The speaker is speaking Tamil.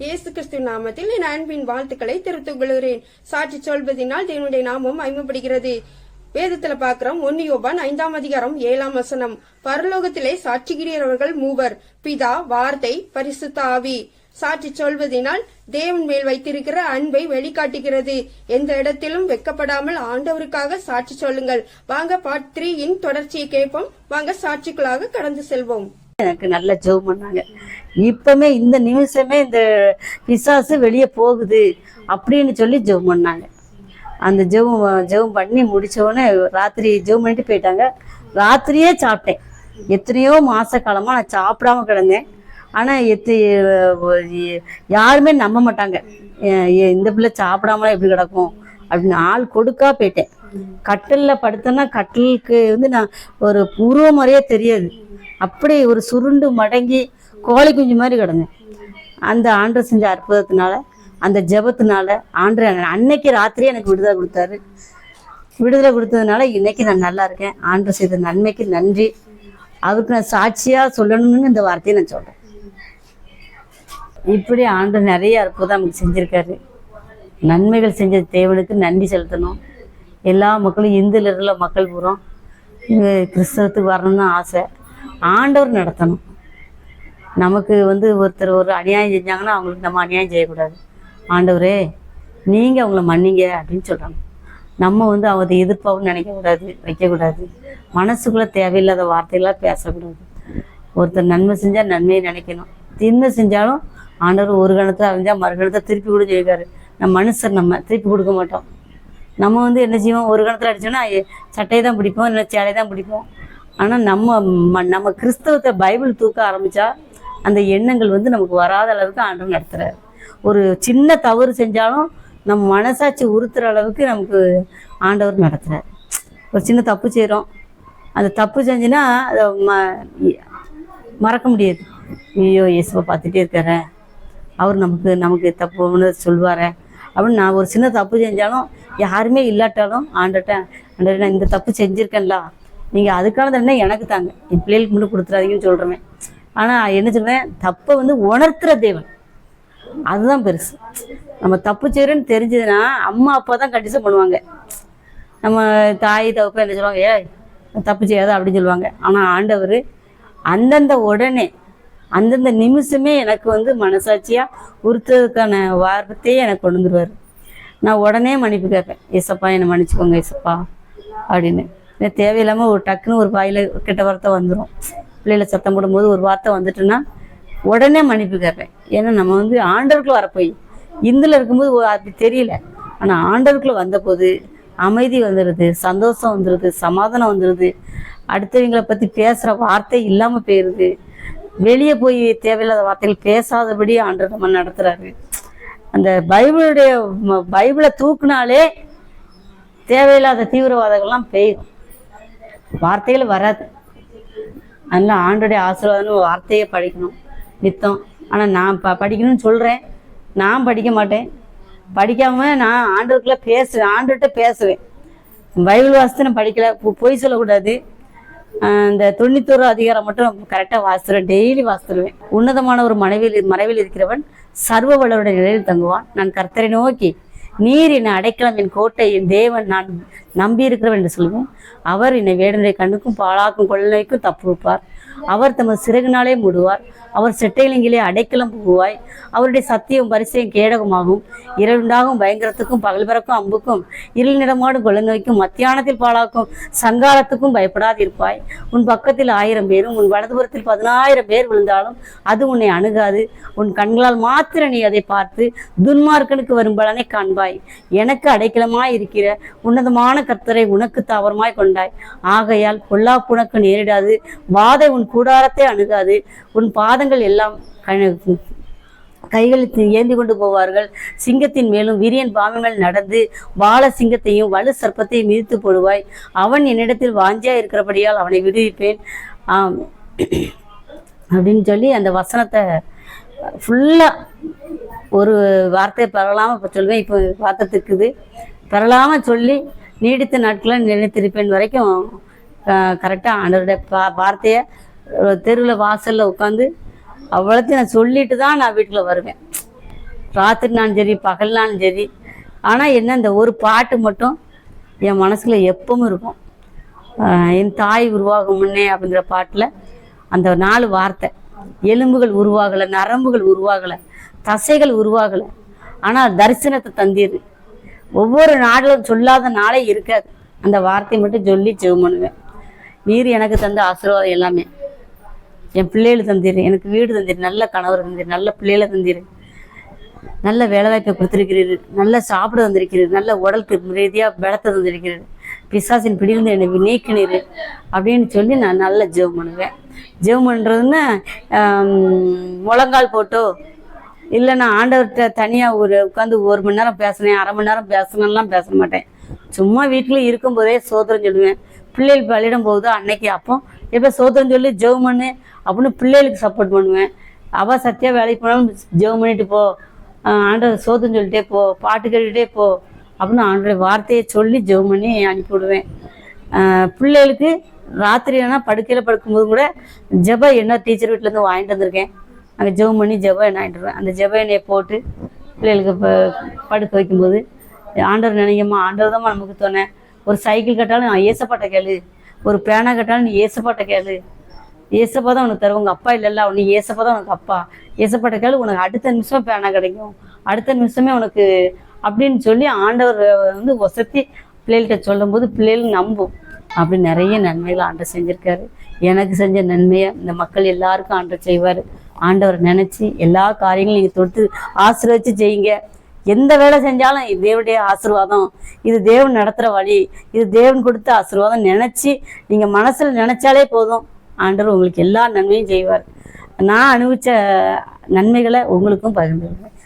இயேசு கிறிஸ்து நாமத்தில் என் அன்பின் வாழ்த்துக்களை தெரிவித்துக் கொள்கிறேன். சாட்சி சொல்வதனால் தேவனுடைய நாமம் மகிமைப்படுகிறது. வேதத்துல பாக்குறோம் 1 யோவான் 5ஆம் அதிகாரம் 7ஆம் வசனம். பரலோகத்திலே சாட்சிகிறவர்கள் மூவர், பிதா, வார்த்தை, பரிசுத்த ஆவி. சாட்சி சொல்வதனால் தேவன் மேல் வைத்திருக்கிற அன்பை வெளிக்காட்டுகிறது. எந்த இடத்திலும் வெக்கப்படாமல் ஆண்டவருக்காக சாட்சி சொல்லுங்கள். வாங்க பார்ட் 3 தொடர்ச்சியை கேட்போம். வாங்க சாட்சிகளாக கடந்து செல்வோம். எனக்கு நல்ல ஜெபம் பண்ணாங்க. இப்பமே இந்த நிமிஷமே இந்த பிசாசு வெளியே போகுது அப்படின்னு சொல்லி ஜெபம் பண்ணாங்க. அந்த ஜெபம் பண்ணி முடிச்சோடனே ராத்திரி ஜெபம் பண்ணிட்டு போயிட்டாங்க. ராத்திரியே சாப்பிட்டேன். எத்தனையோ மாச காலமா நான் சாப்பிடாம கிடந்தேன். ஆனா யாருமே நம்ப மாட்டாங்க, இந்த பிள்ளை சாப்பிடாமலாம் எப்படி கிடக்கும் அப்படின்னு. ஆள் கொடுக்கா போயிட்டேன். கட்டில்ல படுத்தேன்னா கட்டிலுக்கு நான் ஒரு உருவம் மாதிரியே தெரியாது, அப்படி ஒரு சுருண்டு மடங்கி கோழி குஞ்சு மாதிரி கிடந்தேன். அந்த ஆண்டவர் செஞ்ச அற்புதத்தினால, அந்த ஜெபத்தினால ஆண்டவர் அன்னைக்கு ராத்திரியே எனக்கு விடுதலை கொடுத்தாரு. விடுதலை கொடுத்ததுனால இன்னைக்கு நான் நல்லா இருக்கேன். ஆண்டவர் செய்த நன்மைக்கு நன்றி. அவருக்கு நான் சாட்சியா சொல்லணும்னு இந்த வார்த்தையை நான் சொல்றேன். இப்படி ஆண்டவர் நிறைய அற்புதம் நமக்கு செஞ்சிருக்காரு. நன்மைகள் செஞ்ச தேவனுக்கு நன்றி செலுத்தணும். எல்லா மக்களும், இந்துல இருக்கிற மக்கள் பூரா கிறிஸ்தவத்துக்கு வரணும்னு ஆசை. ஆண்டவர் நடத்தணும். நமக்கு ஒருத்தர் ஒரு அநியாயம் செஞ்சாங்கன்னா அவங்களுக்கு நம்ம அநியாயம் செய்யக்கூடாது. ஆண்டவரே நீங்கள் அவங்கள மன்னிங்க அப்படின்னு சொல்கிறாங்க. நம்ம அவங்க எதிர்ப்பாகவும் நினைக்கக்கூடாது, வைக்கக்கூடாது. மனசுக்குள்ளே தேவையில்லாத வார்த்தைகளாக பேசக்கூடாது. ஒருத்தர் நன்மை செஞ்சால் நன்மையை நினைக்கணும். தின்மை செஞ்சாலும் ஆண்டவர் ஒரு கணத்தில் அறிஞ்சால் மறுகணத்தை திருப்பி கூட சொல்லியிருக்காரு. நம்ம மனுஷர், நம்ம திருப்பி கொடுக்க மாட்டோம். நம்ம என்ன செய்வோம், ஒரு கணத்தில் அடித்தோன்னா சட்டையை தான் பிடிப்போம், இல்லை சேலை தான் பிடிப்போம். ஆனால் நம்ம கிறிஸ்தவத்தை பைபிள் தூக்க ஆரம்பித்தா அந்த எண்ணங்கள் நமக்கு வராத அளவுக்கு ஆண்டவர் நடத்துகிறார். ஒரு சின்ன தவறு செஞ்சாலும் நம்ம மனசாட்சி உறுத்துற அளவுக்கு நமக்கு ஆண்டவர் நடத்துகிறார். ஒரு சின்ன தப்பு செய்கிறோம், அந்த தப்பு செஞ்சுன்னா அதை மறக்க முடியாது. ஐயோ இயேசுவை பார்த்துட்டே இருக்கிறேன், அவர் நமக்கு தப்பு சொல்வாரே அப்படின்னு. நான் ஒரு சின்ன தப்பு செஞ்சாலும், யாருமே இல்லாட்டாலும் ஆண்டவர்கிட்ட நான் இந்த தப்பு செஞ்சுருக்கேன்ல, நீங்கள் அதுக்கானது என்ன எனக்கு தாங்க, என் பிள்ளைகளுக்கு மட்டும் கொடுத்துறாதீங்கன்னு சொல்கிறேன். ஆனால் என்ன சொல்கிறேன், தப்பை உணர்த்துற தேவன், அதுதான் பெருசு. நம்ம தப்பு செய்கிறோன்னு தெரிஞ்சதுன்னா அம்மா அப்பா தான் கண்டிஷன் பண்ணுவாங்க. நம்ம தாய் தகப்ப என்ன சொல்லுவாங்க, தப்பு செய்யாத அப்படின்னு சொல்லுவாங்க. ஆனால் ஆண்டவர் அந்தந்த உடனே அந்தந்த நிமிஷமே எனக்கு மனசாட்சியாக உறுத்துறதுக்கான வார்த்தையே எனக்கு கொண்டு வந்துடுவார். நான் உடனே மன்னிப்பு கேட்பேன். ஏசப்பா என்னை மன்னிச்சுக்கோங்க ஏசப்பா அப்படின்னு. தேவையில்லாமல் ஒரு டக்குன்னு ஒரு வாயில் கெட்ட வார்த்தை வந்துடும். பிள்ளைகளை சத்தம் போடும்போது ஒரு வார்த்தை வந்துட்டுன்னா உடனே மன்னிப்பு கேட்பேன். ஏன்னா நம்ம ஆண்டவருக்குள்ள வரப்போய் இந்துல இருக்கும்போது அது தெரியல. ஆனால் ஆண்டவருக்குள்ள வந்தபோது அமைதி வந்துடுது, சந்தோஷம் வந்துடுது, சமாதானம் வந்துடுது. அடுத்தவங்களை பற்றி பேசுகிற வார்த்தை இல்லாமல் போயிடுது. வெளியே போய் தேவையில்லாத வார்த்தைகள் பேசாதபடி ஆண்டவர் நம்ம நடத்துகிறாரு. அந்த பைபிளை தூக்குனாலே தேவையில்லாத தீவிரவாதங்கள்லாம் பெய்யும், வார்த்தைகள் வராது. அதனால் ஆண்டோடைய ஆசீர்வாதம்னு வார்த்தையை படிக்கணும் நித்தம். ஆனால் நான் படிக்கணும்னு சொல்கிறேன், நான் படிக்க மாட்டேன். படிக்காமல் நான் ஆண்டவருக்குள்ளே பேசுவேன், ஆண்டவர்கிட்ட பேசுவேன். பைபிள் வாசித்து நான் படிக்கலை, பொய் சொல்லக்கூடாது. இந்த 91 அதிகாரம் மட்டும் கரெக்டாக வாசித்துருவேன், டெய்லி வாசித்துருவேன். உன்னதமான ஒரு மறைவில் இருக்கிறவன் சர்வ வல்லவருடைய நிலையில் தங்குவான். நான் கர்த்தரை நோக்கி, நீர் என்னை அடைக்கலாம், என் கோட்டை, என் தேவன், நான் நம்பி இருக்கிறவன் என்று சொல்லுவேன். அவர் என்னை வேடனுடைய கண்ணுக்கும் பாழாக்கும் கொள்ளனைக்கும் தப்புவிப்பார். அவர் தமது சிறகுனாலே மூடுவார். அவர் செட்டையிலங்கிலே அடைக்கலம் புகுவாய். அவருடைய சத்தியம் பரிசையும் கேடகமாகும். இரவுண்டாகும் பயங்கரத்துக்கும் பகல் பிறக்கும் அம்புக்கும் இருள் நிறமாடும் கொள்ள நோய்க்கும் மத்தியானத்தில் பாழாக்கும் சங்காரத்துக்கும் பயப்படாதிருப்பாய். உன் பக்கத்தில் 1000 பேரும் உன் வலதுபுறத்தில் 10,000 பேர் விழுந்தாலும் அது உன்னை அணுகாது. உன் கண்களால் மாத்திர நீ அதை பார்த்து துன்மார்க்கனுக்கு வரும் பலனை காண்பாய். எனக்கு அடைக்கலமாய் இருக்கிற உன்னதமான கர்த்தரை உனக்கு தாவரமாய் கொண்டாய். ஆகையால் பொல்லாப்பு உனக்கு நேரிடாது, வாதை உன் கூடாரத்தை அணுகாது. உன் பாதங்கள் எல்லாம் கைகளில் ஏந்தி கொண்டு போவார்கள். சிங்கத்தின் மேலும் விரியன் பாம்பு மேல் நடந்து வாழ சிங்கத்தையும் வலு சர்ப்பத்தையும் மிதித்து போடுவாய். அவன் என்னிடத்தில் வாஞ்சியா இருக்கிறபடியால் அவனை விடுவிப்பேன் அப்படின்னு சொல்லி அந்த வசனத்தை ஃபுல்லாக ஒரு வார்த்தையை பரவலாமல் சொல்லுவேன். இப்போ வார்த்தைக்குது பரவலாமல் சொல்லி நீடித்த நாட்களை நிலைத்திருப்பேன் வரைக்கும் கரெக்டாக ஆண்டவருடைய வார்த்தையை தெருவில் வாசலில் உட்காந்து அவ்வளோத்தையும் நான் சொல்லிட்டு தான் நான் வீட்டில் வருவேன். ராத்திரினாலும் சரி பகல்னாலும் சரி. ஆனால் என்ன, இந்த ஒரு பாட்டு மட்டும் என் மனசில் எப்பவும் இருக்கும். என் தாய் உருவாகும் முன்னே அப்படிங்கிற பாட்டில் அந்த 4 வார்த்தை, எலும்புகள் உருவாகலை, நரம்புகள் உருவாகலை, தசைகள் உருவாகலை, ஆனால் தரிசனத்தை தந்தீர். ஒவ்வொரு நாளும் சொல்லாத நாளே இருக்காது. அந்த வார்த்தையை மட்டும் சொல்லி ஜெபம் பண்ணுவேன். நீர் எனக்கு தந்த ஆசீர்வாதம் எல்லாமே. என் பிள்ளைகள் தந்தீர், எனக்கு வீடு தந்தீர், நல்ல கணவர் தந்தீர், நல்ல பிள்ளைகளை தந்தீர், நல்ல வேலைவாய்ப்பை கொடுத்துருக்கிறீர்கள், நல்ல சாப்பிட தந்திருக்கிறீர்கள், நல்ல உடலுக்கு ரீதியாக பலத்தை தந்திருக்கிறீர்கள், பிசாசின் பிடியிலிருந்து என்னை நீக்கினீர் அப்படின்னு சொல்லி நான் நல்லா ஜெபம் பண்ணுவேன். ஜெபம் பண்ணுறதுன்னா முழங்கால் போட்டோ இல்லை, நான் ஆண்டவர்கிட்ட தனியாக உட்காந்து 1 மணி நேரம் பேசினேன், அரை மணி நேரம் பேசணும்லாம் பேச மாட்டேன். சும்மா வீட்டில் இருக்கும்போதே சோதரம் சொல்லுவேன். பிள்ளைகள் பள்ளியிடம் போகுதோ அன்னைக்கு அப்போ எப்போ சோதரம் சொல்லி ஜெபம் பண்ணு அப்படின்னு பிள்ளைகளுக்கு சப்போர்ட் பண்ணுவேன். அவள் சத்தியாக வேலைக்கு போனாலும் ஜெபம் பண்ணிட்டு போ, ஆண்டவர் சோதரம் சொல்லிட்டே போ, பாட்டு கேட்டுகிட்டே போ அப்படின்னு ஆண்டோடைய வார்த்தையை சொல்லி ஜெபம் பண்ணி அனுப்பிவிடுவேன். பிள்ளைகளுக்கு ராத்திரி ஆனால் படுக்கையில் படுக்கும்போது கூட ஜெப எண்ணெய் டீச்சர் வீட்டிலேருந்து வாங்கிட்டு வந்திருக்கேன். அங்கே ஜெபம் பண்ணி ஜெப எண்ணெய் வாங்கிட்டு வருவேன். அந்த ஜெப எண்ணெயை போட்டு பிள்ளைகளுக்கு படுக்க வைக்கும்போது, ஆண்டவர் நினைக்கம்மா, ஆண்டவர் தான் நமக்கு தோணேன். ஒரு சைக்கிள் கட்டாலும் நான் ஏசப்பாட்ட கேளு, ஒரு பேனா கட்டாலும் நீ ஏசப்பாட்ட கேளு, ஏசப்பா தான் உனக்கு தருவாங்க, அப்பா இல்லைல்ல, உனக்கு ஏசப்பா தான் உனக்கு அப்பா, ஏசப்பாட்ட கேளு, உனக்கு அடுத்த நிமிஷம் பேனா கிடைக்கும், அடுத்த நிமிஷமே உனக்கு அப்படின்னு சொல்லி ஆண்டவர் ஒசத்தி பிள்ளைகள்கிட்ட சொல்லும் போது பிள்ளைகள் நம்பும். அப்படி நிறைய நன்மைகள் ஆண்டவர் செஞ்சுருக்காரு. எனக்கு செஞ்ச நன்மையை இந்த மக்கள் எல்லாருக்கும் ஆண்டவர் செய்வார். ஆண்டவர் நினச்சி எல்லா காரியங்களும் நீங்கள் தொட்டு ஆசீர்வதிச்சு செய்யுங்க. எந்த வேலை செஞ்சாலும் இது தேவனுடைய ஆசீர்வாதம், இது தேவன் நடத்துகிற வழி, இது தேவன் கொடுத்த ஆசீர்வாதம் நினச்சி நீங்கள் மனசில் நினச்சாலே போதும், ஆண்டவர் உங்களுக்கு எல்லா நன்மையும் செய்வார். நான் அனுபவித்த நன்மைகளை உங்களுக்கும் பகிர்ந்துருவேன்.